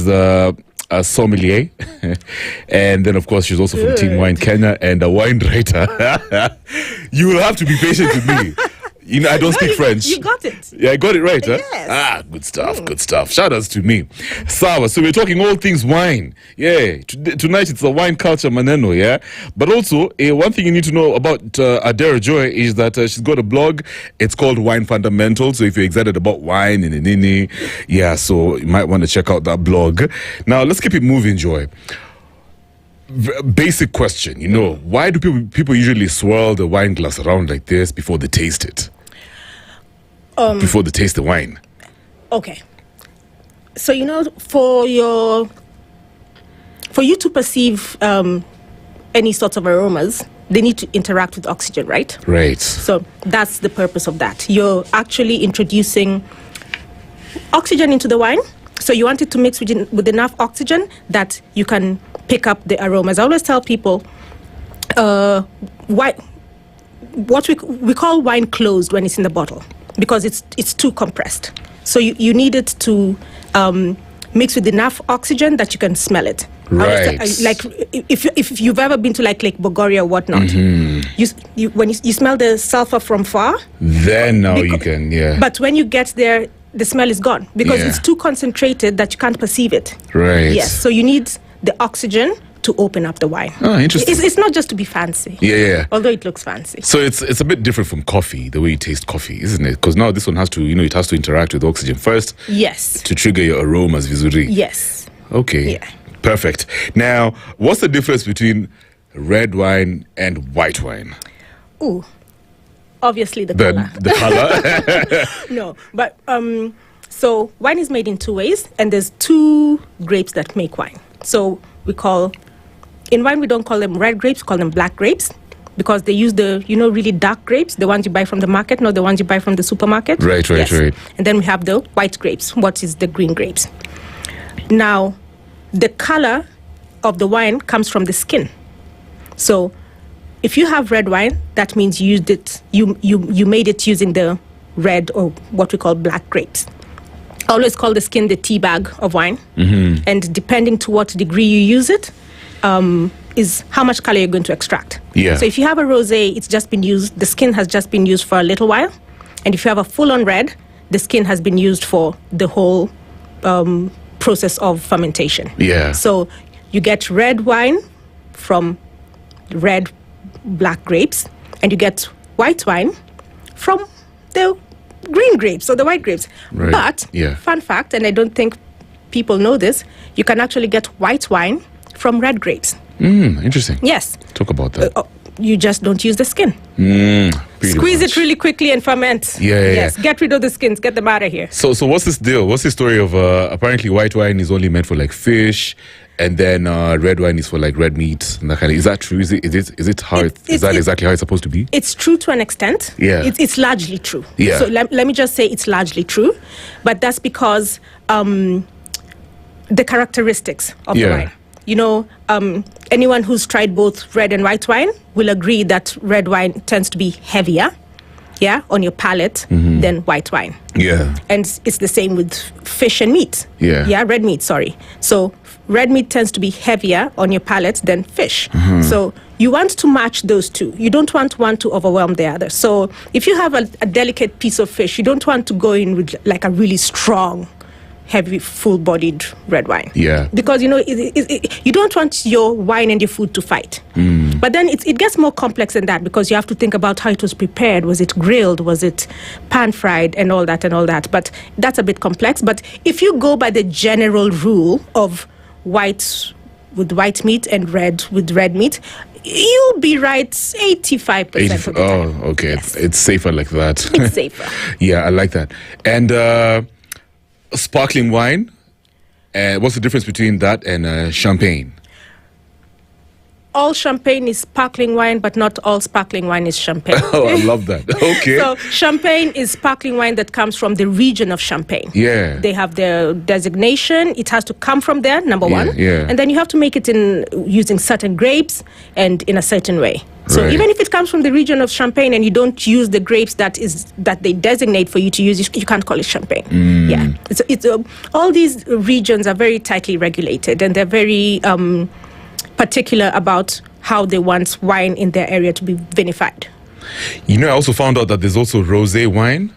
she's a sommelier, and then of course she's also from Team Wine Kenya and a wine writer. You will have to be patient with me. You know, I don't speak French. You got it. Yeah, I got it right, huh? Yes. Good stuff, good stuff. Shout outs to me. Sawa, so we're talking all things wine. Yeah, tonight it's a wine culture maneno, yeah? But also, one thing you need to know about Adero Joy is that she's got a blog. It's called Wine Fundamentals. So if you're excited about wine, yeah, so you might want to check out that blog. Now, let's keep it moving, Joy. Basic question, you know, why do people usually swirl the wine glass around like this before they taste it? Before they taste the wine. Okay. So, you know, for you to perceive any sorts of aromas, they need to interact with oxygen, right? Right. So that's the purpose of that. You're actually introducing oxygen into the wine. So you want it to mix with enough oxygen that you can pick up the aromas. I always tell people, what we call wine closed when it's in the bottle, because it's too compressed. So you need it to mix with enough oxygen that you can smell it. Right. Like if you've ever been to like Lake Bogoria or whatnot, when you smell the sulfur from far, then now you can, yeah. But when you get there, the smell is gone because it's too concentrated that you can't perceive it. Right. Yes. So you need the oxygen to open up the wine. Oh, interesting. It's not just to be fancy. Yeah. Although it looks fancy. So it's a bit different from coffee, the way you taste coffee, isn't it? Because now this one has to, it has to interact with oxygen first. Yes. To trigger your aromas visually. Yes. Okay. Yeah. Perfect. Now, what's the difference between red wine and white wine? Ooh. Obviously the color. The color? No, but so wine is made in two ways, and there's two grapes that make wine. So in wine we don't call them red grapes, we call them black grapes, because they use the really dark grapes, the ones you buy from the market, not the ones you buy from the supermarket. Right. And then we have the white grapes, what is the green grapes. Now, the color of the wine comes from the skin. So if you have red wine, that means you used it. You made it using the red, or what we call black grapes. I always call the skin the tea bag of wine, and depending to what degree you use it, is how much color you're going to extract. Yeah. So if you have a rosé, it's just been used. The skin has just been used for a little while, and if you have a full-on red, the skin has been used for the whole process of fermentation. Yeah. So you get red wine from red black grapes, and you get white wine from the green grapes or the white grapes. Right. But fun fact, and I don't think people know this, you can actually get white wine from red grapes. Interesting. Yes. Talk about that. You just don't use the skin. Squeeze it really quickly and ferment. Yes. Get rid of the skins. Get them out of here. So what's this deal? What's the story of apparently white wine is only meant for like fish, and then red wine is for like red meat and that kind of? Is that true? Is it how is that exactly how it's supposed to be? It's true to an extent. Yeah. It's largely true. Yeah. So let me just say it's largely true, but that's because the characteristics of the wine. Anyone who's tried both red and white wine will agree that red wine tends to be heavier, on your palate than white wine. Yeah. And it's the same with fish and meat. Yeah. Red meat, sorry. So red meat tends to be heavier on your palate than fish. So you want to match those two. You don't want one to overwhelm the other. So if you have a delicate piece of fish, you don't want to go in with like a really strong, heavy, full-bodied red wine. Yeah. Because, you don't want your wine and your food to fight. But then it gets more complex than that, because you have to think about how it was prepared. Was it grilled? Was it pan-fried? And all that. But that's a bit complex. But if you go by the general rule of white with white meat and red with red meat, you'll be right 85% of the time. Oh, okay. Yes. It's safer like that. It's safer. Yeah, I like that. And sparkling wine, what's the difference between that and champagne? all champagne is sparkling wine, but not all sparkling wine is champagne. Oh, I love that. Okay. So champagne is sparkling wine that comes from the region of Champagne. Yeah. They have their designation. It has to come from there, number one. Yeah. And then you have to make it in using certain grapes and in a certain way. So Right. even if it comes from the region of Champagne and you don't use the grapes that they designate for you to use, you can't call it champagne. Yeah, it's all these regions are very tightly regulated, and they're very particular about how they want wine in their area to be vinified. You know, I also found out that there's also rosé wine.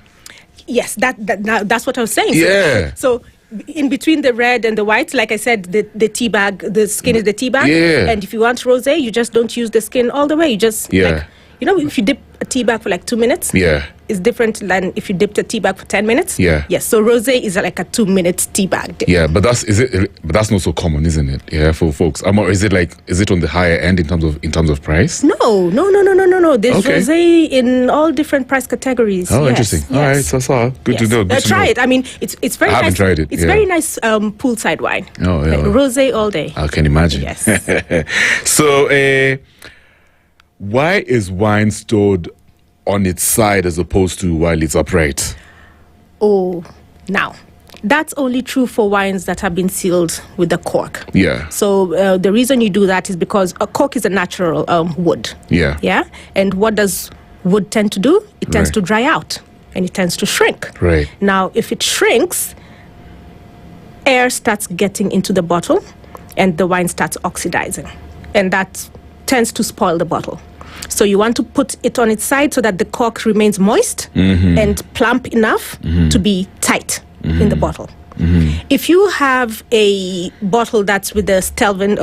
Yes, that's what I was saying. Yeah. So in between the red and the white, like I said, the tea bag, the skin is the tea bag. Yeah. And if you want rosé, you just don't use the skin all the way. You just, Yeah. if you dip a tea bag for like 2 minutes, Yeah. it's different than if you dipped a tea bag for 10 minutes. Yeah. Yes, so rosé is like a 2-minute tea bag dip. Yeah, but that's not so common, isn't it? Yeah, for folks. Or is it on the higher end in terms of price? No. There's Okay. rosé in all different price categories. Oh, Yes, interesting. yes. All right, so good to Yes. know. Good to Try know. it. I mean, it's very I nice. haven't tried it, It's yeah. very nice poolside wine. Oh, yeah. Like rosé all day. I can imagine. Yes. So, why is wine stored on its side as opposed to while it's upright? Oh, now, that's only true for wines that have been sealed with a cork. Yeah. So the reason you do that is because a cork is a natural wood. Yeah. Yeah. And what does wood tend to do? It tends Right. to dry out and it tends to shrink. Right. Now, if it shrinks, air starts getting into the bottle and the wine starts oxidizing. And that tends to spoil the bottle. So you want to put it on its side so that the cork remains moist and plump enough to be tight in the bottle. If you have a bottle that's with a Stelvin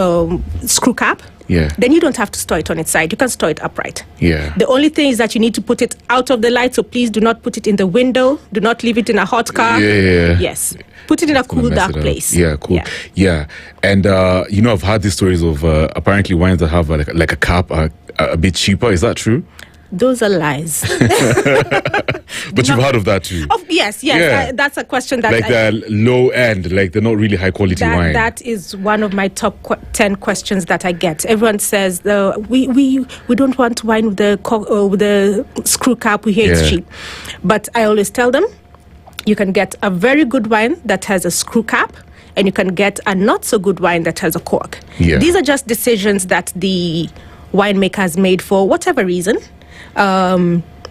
screw cap, Yeah. then you don't have to store it on its side. You can store it upright. Yeah. The only thing is that you need to put it out of the light, so please do not put it in the window. Do not leave it in a hot car. Yeah. Yes. Put it in a Gonna cool, mess dark it up. place. Yeah, cool. Yeah. And, I've heard these stories of apparently wines that have like a cap are a bit cheaper. Is that true? Those are lies. But you've heard of that too. Yes. Yeah. That's a question that Like they're low end, like they're not really high quality wine. that is one of my top 10 questions that I get. Everyone says we don't want wine with the screw cap. We hear it's Yeah. cheap, but I always tell them you can get a very good wine that has a screw cap, and you can get a not so good wine that has a cork. Yeah. These are just decisions that the winemaker has made for whatever reason.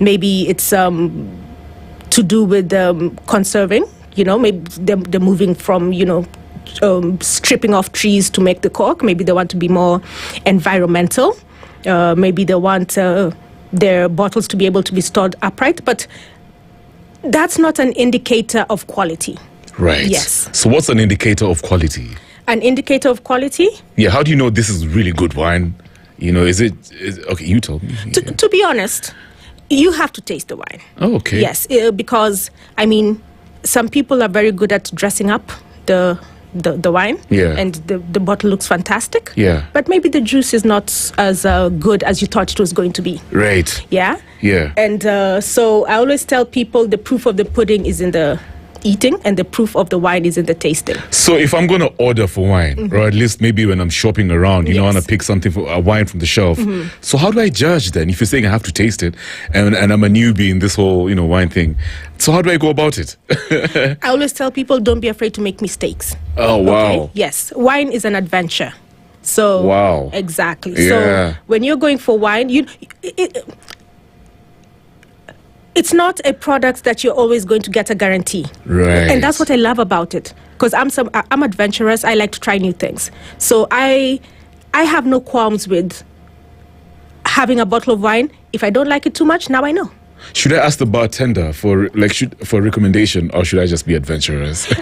Maybe it's to do with conserving. Maybe they're moving from stripping off trees to make the cork. Maybe they want to be more environmental. Maybe they want their bottles to be able to be stored upright. But that's not an indicator of quality. Right. Yes. So what's an indicator of quality? An indicator of quality? Yeah, how do you know this is really good wine? Is it okay, you tell me. To be honest, you have to taste the wine. Oh, okay. Yes, because, some people are very good at dressing up the wine. Yeah. And the bottle looks fantastic. Yeah. But maybe the juice is not as good as you thought it was going to be. Right. Yeah? Yeah. And so I always tell people the proof of the pudding is in the eating and the proof of the wine is in the tasting. So if I'm going to order for wine, or at least maybe when I'm shopping around, I want to pick something for a wine from the shelf. So how do I judge then? If you're saying I have to taste it, and I'm a newbie in this whole wine thing, so how do I go about it? I always tell people don't be afraid to make mistakes. Oh wow! Okay? Yes, wine is an adventure. So wow, exactly. Yeah. So when you're going for wine, it's not a product that you're always going to get a guarantee. Right. And that's what I love about it. Because I'm adventurous. I like to try new things. So I have no qualms with having a bottle of wine. If I don't like it too much, now I know. Should I ask the bartender for recommendation, or should I just be adventurous?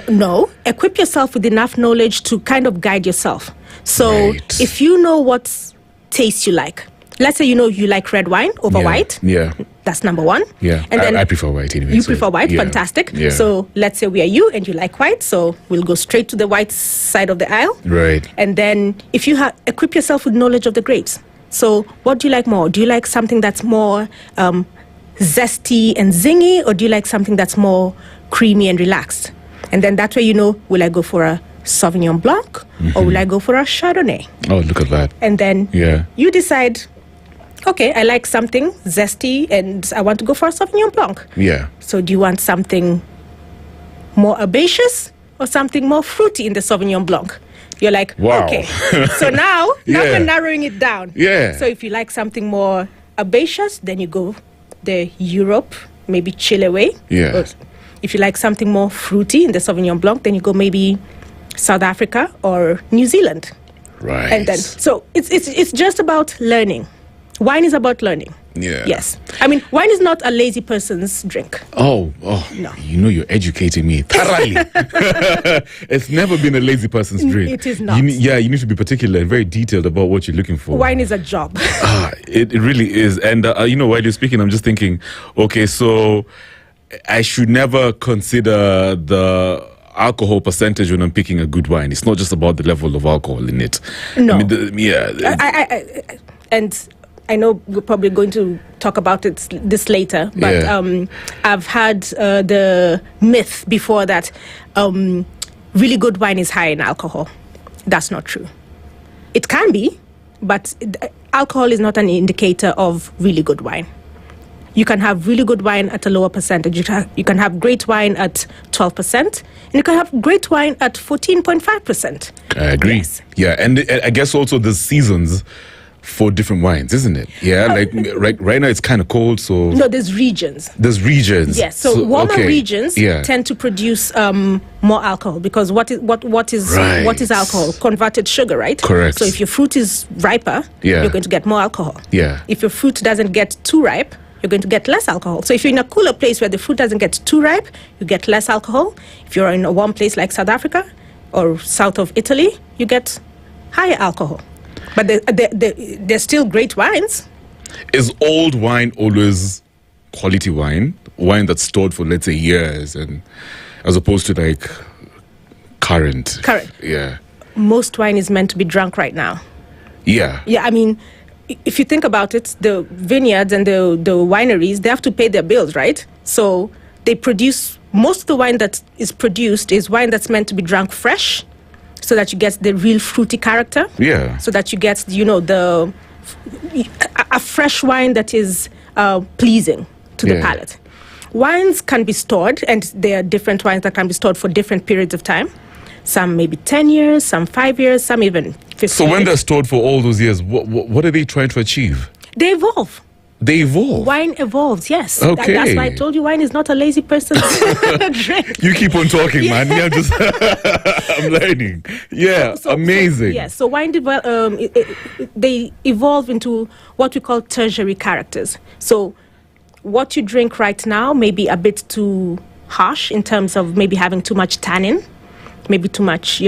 No. Equip yourself with enough knowledge to kind of guide yourself. So Right. if you know what taste you like, let's say you like red wine over white. Yeah. That's number one. Yeah. And then I prefer white anyway. you so, prefer white, yeah. fantastic. Yeah. So let's say we are you and you like white, so we'll go straight to the white side of the aisle. Right. And then if you equip yourself with knowledge of the grapes. So what do you like more? Do you like something that's more zesty and zingy, or do you like something that's more creamy and relaxed? And then that way will I go for a Sauvignon Blanc, or will I go for a Chardonnay? Oh, look at that. And then Yeah. you decide, okay, I like something zesty and I want to go for a Sauvignon Blanc. Yeah. So do you want something more herbaceous or something more fruity in the Sauvignon Blanc? You're like, Wow. okay. So now Yeah. we're narrowing it down. Yeah. So if you like something more herbaceous, then you go the Europe, maybe Chile way. Yeah. Or if you like something more fruity in the Sauvignon Blanc, then you go maybe South Africa or New Zealand. Right. And then, so it's just about learning. Wine is about learning. Yeah. Yes. I mean, wine is not a lazy person's drink. Oh, No. you know, you're educating me thoroughly. It's never been a lazy person's drink. It is not. You need to be particular and very detailed about what you're looking for. Wine is a job. It really is. And, while you're speaking, I'm just thinking, okay, so I should never consider the alcohol percentage when I'm picking a good wine. It's not just about the level of alcohol in it. No. I mean, And I know we're probably going to talk about this later, but Yeah. I've had the myth before that really good wine is high in alcohol. That's not true. It can be, but alcohol is not an indicator of really good wine. You can have really good wine at a lower percentage. You can have great wine at 12%, and you can have great wine at 14.5%. I agree. Yes. Yeah, and I guess also the seasons for different wines, isn't it? Yeah, like right now it's kind of cold, so No, there's regions. there's regions. Yes, so warmer okay. regions Yeah. tend to produce more alcohol because what is Right. alcohol? Converted sugar, right? Correct. So if your fruit is riper, Yeah. you're going to get more alcohol. Yeah. If your fruit doesn't get too ripe, you're going to get less alcohol. So if you're in a cooler place where the fruit doesn't get too ripe, you get less alcohol. If you're in a warm place like South Africa or south of Italy, you get higher alcohol. But they're still great wines. Is old wine always quality wine? Wine that's stored for, let's say, years, and as opposed to like current? Correct. Yeah. Most wine is meant to be drunk right now. Yeah. Yeah, I mean, if you think about it, the vineyards and the wineries, they have to pay their bills, right? So they produce, most of the wine that is produced is wine that's meant to be drunk fresh, so that you get the real fruity character. Yeah. So that you get, a fresh wine that is pleasing to the Yeah. palate. Wines can be stored, and there are different wines that can be stored for different periods of time. Some maybe 10 years, some 5 years, some even 15 So when years. they're stored for all those years, what are they trying to achieve? They evolve. They evolve. Wine evolves, yes. Okay. That's why I told you wine is not a lazy person's drink. You keep on talking, man. Yeah, I'm learning. Yeah, amazing. Yes, so wine they evolve into what we call tertiary characters. So what you drink right now may be a bit too harsh in terms of maybe having too much tannin, maybe too much,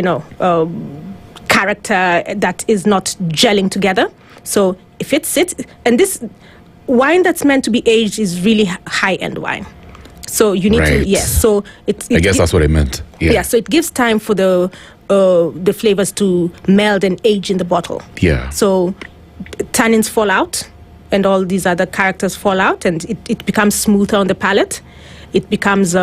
character that is not gelling together. So if it sits, and this wine that's meant to be aged is really high-end wine. So you need to, Right. yes. So I guess that's what I meant. Yeah. so it gives time for the flavors to meld and age in the bottle. Yeah. So tannins fall out, and all these other characters fall out, and it becomes smoother on the palate. It becomes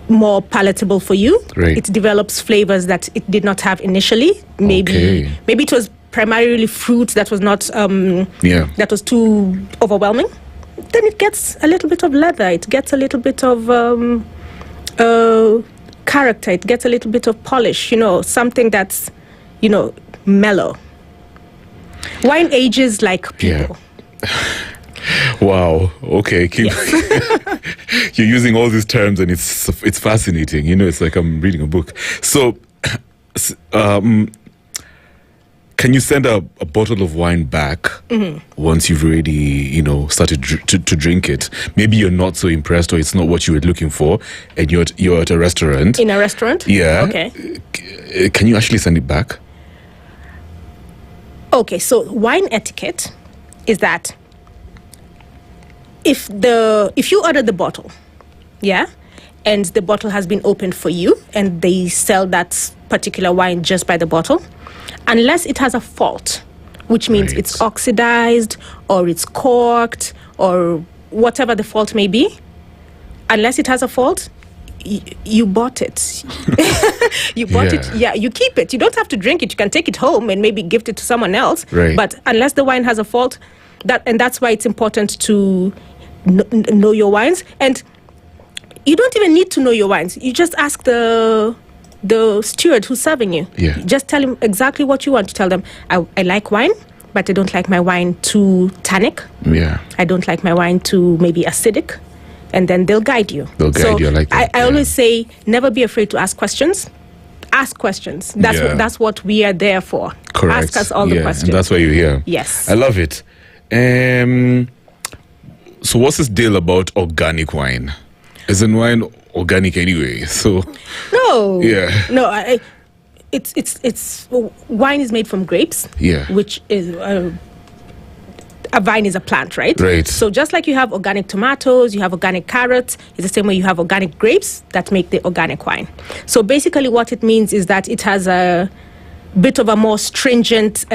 more palatable for you. Right. It develops flavors that it did not have initially. Maybe Okay. it was primarily fruit that was not that was too overwhelming. Then it gets a little bit of leather. It gets a little bit of character. It gets a little bit of polish. Something that's mellow. Wine ages like people. Wow. Okay. You're using all these terms, and it's fascinating. It's like I'm reading a book. So, can you send a bottle of wine back once you've already, started to drink it? Maybe you're not so impressed, or it's not what you were looking for, and you're at a restaurant. In a restaurant? Yeah. Okay. Can you actually send it back? Okay, so wine etiquette is that if you order the bottle, yeah, and the bottle has been opened for you, and they sell that particular wine just by the bottle, unless it has a fault, which means Right. it's oxidized or it's corked or whatever the fault may be, unless it has a fault, you bought it. You bought it. Yeah, you keep it. You don't have to drink it. You can take it home and maybe gift it to someone else. Right. But unless the wine has a fault, that's why it's important to know your wines. And you don't even need to know your wines. You just ask the steward who's serving you. Yeah. Just tell him exactly what you want. To tell them, I like wine, but I don't like my wine too tannic. Yeah. I don't like my wine too maybe acidic. And then they'll guide you. They'll guide you, I like that. I always say, never be afraid to ask questions. Ask questions. That's what we are there for. Correct. Ask us all the questions. And that's why you're here. Yes. I love it. So what's this deal about organic wine? Isn't wine organic anyway? So no. Yeah. No, it's wine is made from grapes. Yeah. Which is a vine is a plant, right? Right. So just like you have organic tomatoes, you have organic carrots, it's the same way you have organic grapes that make the organic wine. So basically what it means is that it has a bit of a more stringent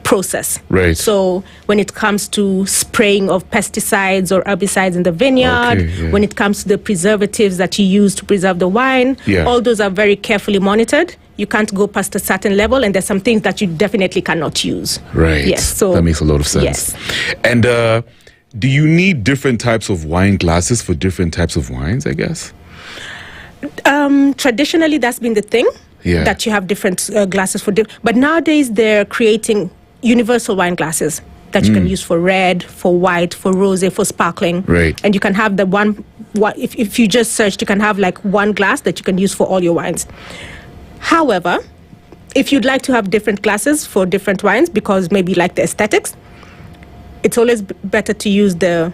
process. Right. So when it comes to spraying of pesticides or herbicides in the vineyard, when it comes to the preservatives that you use to preserve the wine, all those are very carefully monitored. You can't go past a certain level, and there's some things that you definitely cannot use. Right. Yes. So that makes a lot of sense. Yes. And do you need different types of wine glasses for different types of wines, I guess? Traditionally, that's been the thing. Yeah. That you have different glasses for but nowadays they're creating universal wine glasses that you can use for red, for white, for rosé, for sparkling. Right. And you can have the one if you just searched, you can have like one glass that you can use for all your wines. However, if you'd like to have different glasses for different wines because maybe like the aesthetics, it's always better to use the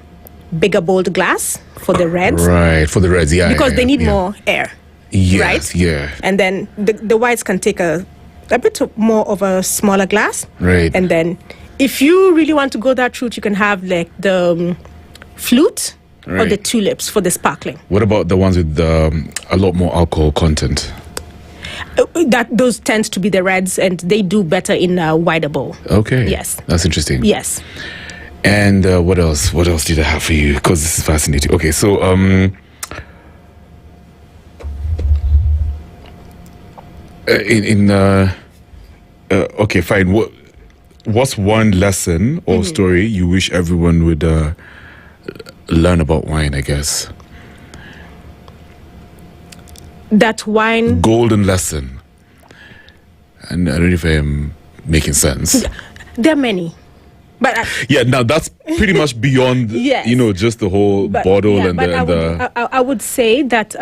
bigger bold glass for the reds. Right, for the reds, because they need more air. Yes, right? Yeah. And then the whites can take a bit more of a smaller glass. Right. And then if you really want to go that route, you can have like the flute or the tulips for the sparkling. What about the ones with a lot more alcohol content? Those tend to be the reds, and they do better in a wider bowl. Okay. Yes. That's interesting. Yes. And what else? What else did I have for you? Because this is fascinating. Okay, so okay, fine. What's one lesson or story you wish everyone would learn about wine, I guess? That wine... Golden lesson. And I don't know if I am making sense. There are many. But yeah, now that's pretty much beyond, yes. Just the whole bottle I would say that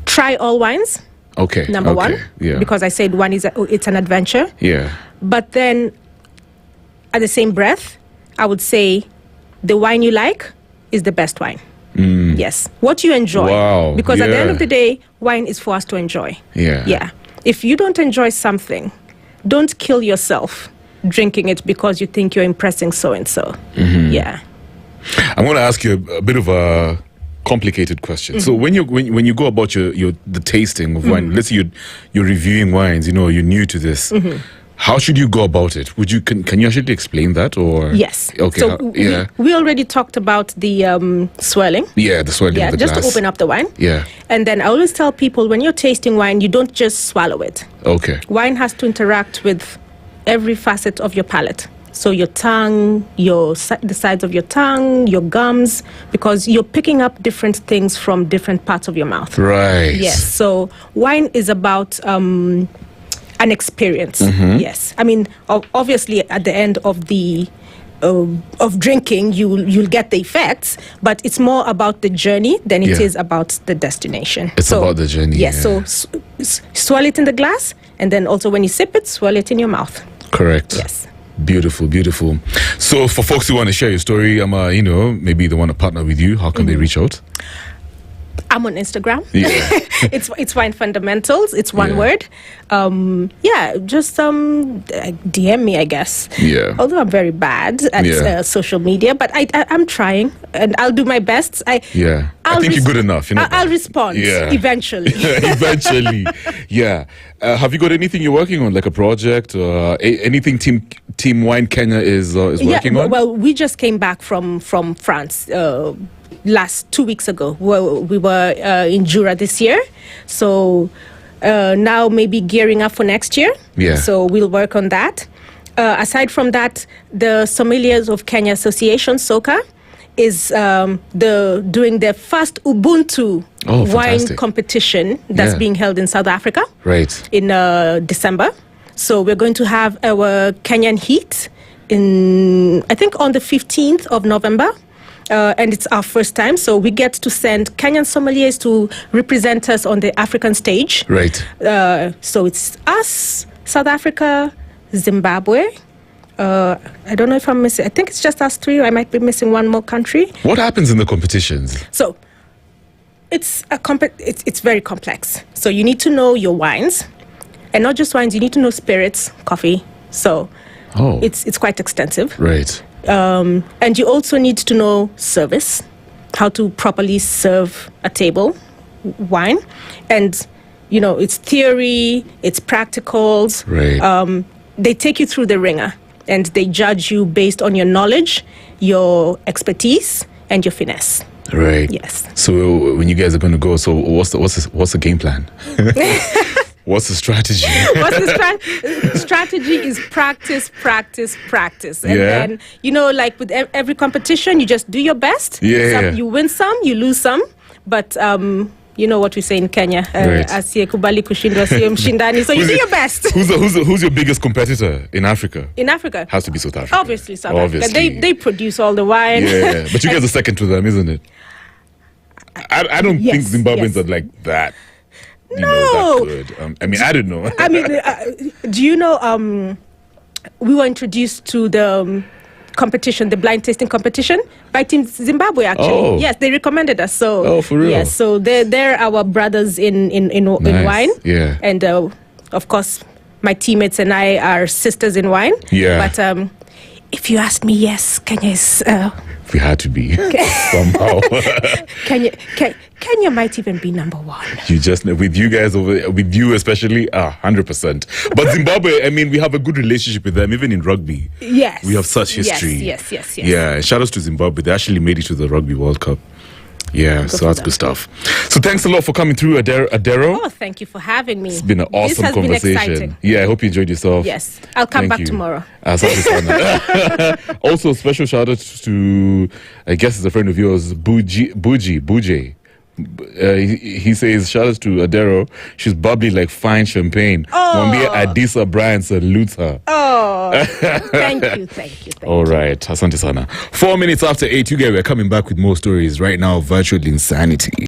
try all wines. Okay. Number one. Yeah. Because I said one it's an adventure. Yeah. But then, at the same breath, I would say the wine you like is the best wine. Yes. What you enjoy. Wow. Because at the end of the day, wine is for us to enjoy. Yeah. Yeah. If you don't enjoy something, don't kill yourself drinking it because you think you're impressing so-and-so. Yeah. I'm going to ask you a bit of a complicated question. So when you go about the tasting of wine, let's say you're reviewing wines, you're new to this. How should you go about it? Can you actually explain that, or? Yes. Okay. So we already talked about the swirling. Yeah, the swirling of the just glass. to open up the wine. Yeah. And then I always tell people, when you're tasting wine, you don't just swallow it. Okay. Wine has to interact with every facet of your palate. So your tongue, the sides of your tongue, your gums, because you're picking up different things from different parts of your mouth. Right. Yes. So wine is about an experience. Yes. I mean, obviously, at the end of the of drinking, you'll get the effects, but it's more about the journey than it is about the destination. It's about the journey. Yes. So swirl it in the glass, and then also when you sip it, swirl it in your mouth. Correct. Yes. Beautiful, beautiful. So for folks who want to share your story, maybe they want to partner with you, how can they reach out? I'm on Instagram. Yeah. It's Wine Fundamentals. It's one word. Just DM me, I guess. Yeah. Although I'm very bad at social media, but I'm trying, and I'll do my best. I think you're good enough. I'll respond eventually. Eventually. Yeah. Have you got anything you're working on, like a project or anything Team Wine Kenya is working on? Well, we just came back from France. last 2 weeks ago. We were in Jura this year. So now maybe gearing up for next year. Yeah. So we'll work on that. Aside from that, the Sommeliers of Kenya Association, SOCA, is doing their first Ubuntu wine competition that's being held in South Africa. Right. In December. So we're going to have our Kenyan Heat I think on the 15th of November. And it's our first time. So we get to send Kenyan sommeliers to represent us on the African stage. Right. So it's us, South Africa, Zimbabwe. I don't know if I'm missing. I think it's just us three. I might be missing one more country. What happens in the competitions? So it's very complex. So you need to know your wines, and not just wines. You need to know spirits, coffee. So it's quite extensive. Right. And you also need to know service, how to properly serve a table wine, and it's theory, it's practicals. Right. They take you through the ringer, and they judge you based on your knowledge, your expertise, and your finesse. Right. Yes. So when you guys are going to go, so what's the game plan? What's the strategy? Strategy is practice, practice, practice. And then, like with every competition, you just do your best. Yeah. You win some, you lose some. But you know what we say in Kenya. Asiyekubali kushindwa siyo mshindani. So you do your best. Who's your biggest competitor in Africa? In Africa? Has to be South Africa. Obviously South Africa. They produce all the wine. Yeah. But you guys are second to them, isn't it? I don't think Zimbabweans are like that. No. That good. I don't know. Do you know, we were introduced to the competition, the blind tasting competition, by Team Zimbabwe, actually. Oh. Yes, they recommended us. So, for real? Yes, so they're our brothers in wine. Yeah. And, of course, my teammates and I are sisters in wine. Yeah. But if you ask me, yes, Kenya is... we had to be somehow. Kenya might even be number one. You just with you guys with you especially, 100%. But Zimbabwe, we have a good relationship with them, even in rugby. Yes, we have such history. Yes. Yeah, shout outs to Zimbabwe. They actually made it to the Rugby World Cup. Yeah, so that's good stuff. So thanks a lot for coming through, Adero. Oh, thank you for having me. It's been an awesome conversation. Been exciting. Yeah, I hope you enjoyed yourself. Yes, I'll come back tomorrow. Also, special shout out to, I guess it's a friend of yours, Buje. He says, shout out to Adero. She's bubbly like fine champagne. Mwambie Adisa Brian salutes her. Thank you. All right, asante sana. 4 minutes after 8, you guys are coming back with more stories right now. Virtual insanity.